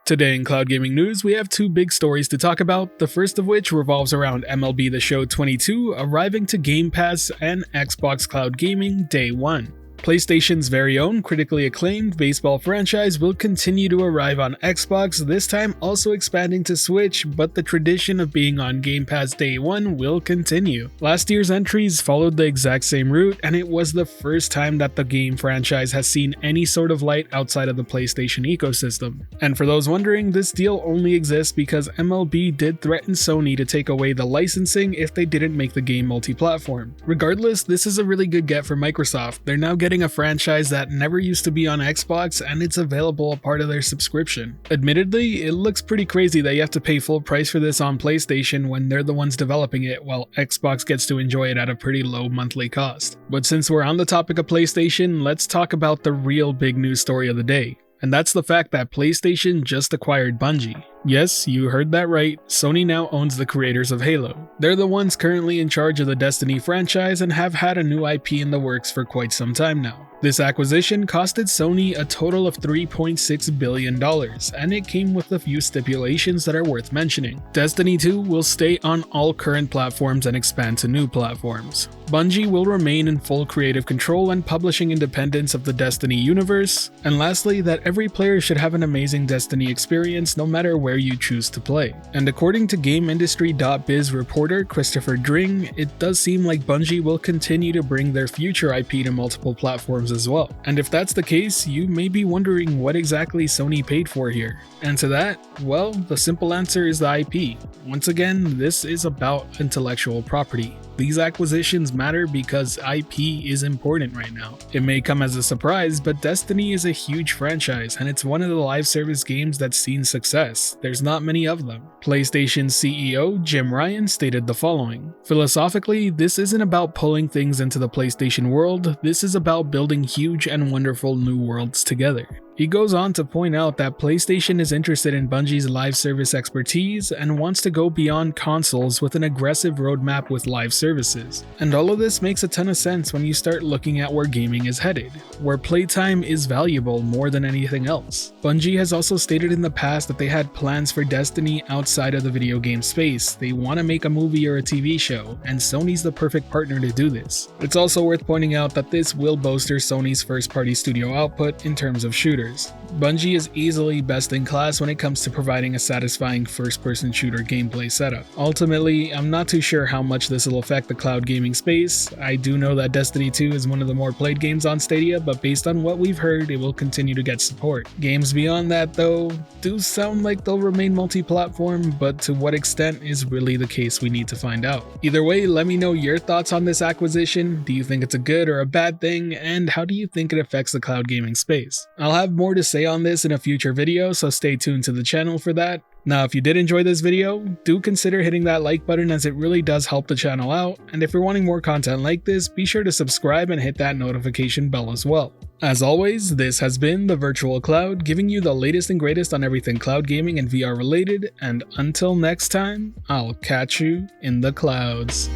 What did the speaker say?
Today in cloud gaming news, we have two big stories to talk about, the first of which revolves around MLB The Show 22 arriving to Game Pass and Xbox Cloud Gaming Day 1. PlayStation's very own critically acclaimed baseball franchise will continue to arrive on Xbox, this time also expanding to Switch, but the tradition of being on Game Pass Day 1 will continue. Last year's entries followed the exact same route, and it was the first time that the game franchise has seen any sort of light outside of the PlayStation ecosystem. And for those wondering, this deal only exists because MLB did threaten Sony to take away the licensing if they didn't make the game multi-platform. Regardless, this is a really good get for Microsoft. They're now getting a franchise that never used to be on Xbox, and it's available a part of their subscription. Admittedly, it looks pretty crazy that you have to pay full price for this on PlayStation when they're the ones developing it, while Xbox gets to enjoy it at a pretty low monthly cost. But since we're on the topic of PlayStation, let's talk about the real big news story of the day. And that's the fact that PlayStation just acquired Bungie. Yes, you heard that right, Sony now owns the creators of Halo. They're the ones currently in charge of the Destiny franchise and have had a new IP in the works for quite some time now. This acquisition costed Sony a total of $3.6 billion, and it came with a few stipulations that are worth mentioning. Destiny 2 will stay on all current platforms and expand to new platforms. Bungie will remain in full creative control and publishing independence of the Destiny universe, and lastly, that every player should have an amazing Destiny experience no matter where you choose to play. And according to GameIndustry.biz reporter Christopher Dring, it does seem like Bungie will continue to bring their future IP to multiple platforms as well. And if that's the case, you may be wondering what exactly Sony paid for here. And to that, well, the simple answer is the IP. Once again, this is about intellectual property. These acquisitions matter because IP is important right now. It may come as a surprise, but Destiny is a huge franchise and it's one of the live service games that's seen success. There's not many of them. PlayStation CEO Jim Ryan stated the following: "Philosophically, this isn't about pulling things into the PlayStation world, this is about building huge and wonderful new worlds together." He goes on to point out that PlayStation is interested in Bungie's live service expertise and wants to go beyond consoles with an aggressive roadmap with live services. And all of this makes a ton of sense when you start looking at where gaming is headed, where playtime is valuable more than anything else. Bungie has also stated in the past that they had plans for Destiny outside of the video game space. They want to make a movie or a TV show, and Sony's the perfect partner to do this. It's also worth pointing out that this will bolster Sony's first-party studio output in terms of shooters. Bungie is easily best in class when it comes to providing a satisfying first-person shooter gameplay setup. Ultimately, I'm not too sure how much this will affect the cloud gaming space. I do know that Destiny 2 is one of the more played games on Stadia, but based on what we've heard, it will continue to get support. Games beyond that, though, do sound like they'll remain multi-platform, but to what extent is really the case we need to find out. Either way, let me know your thoughts on this acquisition. Do you think it's a good or a bad thing, and how do you think it affects the cloud gaming space? I'll have more to say on this in a future video, so stay tuned to the channel for that. Now, if you did enjoy this video, do consider hitting that like button as it really does help the channel out, and if you're wanting more content like this, be sure to subscribe and hit that notification bell as well. As always, this has been The Virtual Cloud, giving you the latest and greatest on everything cloud gaming and VR related, and until next time, I'll catch you in the clouds.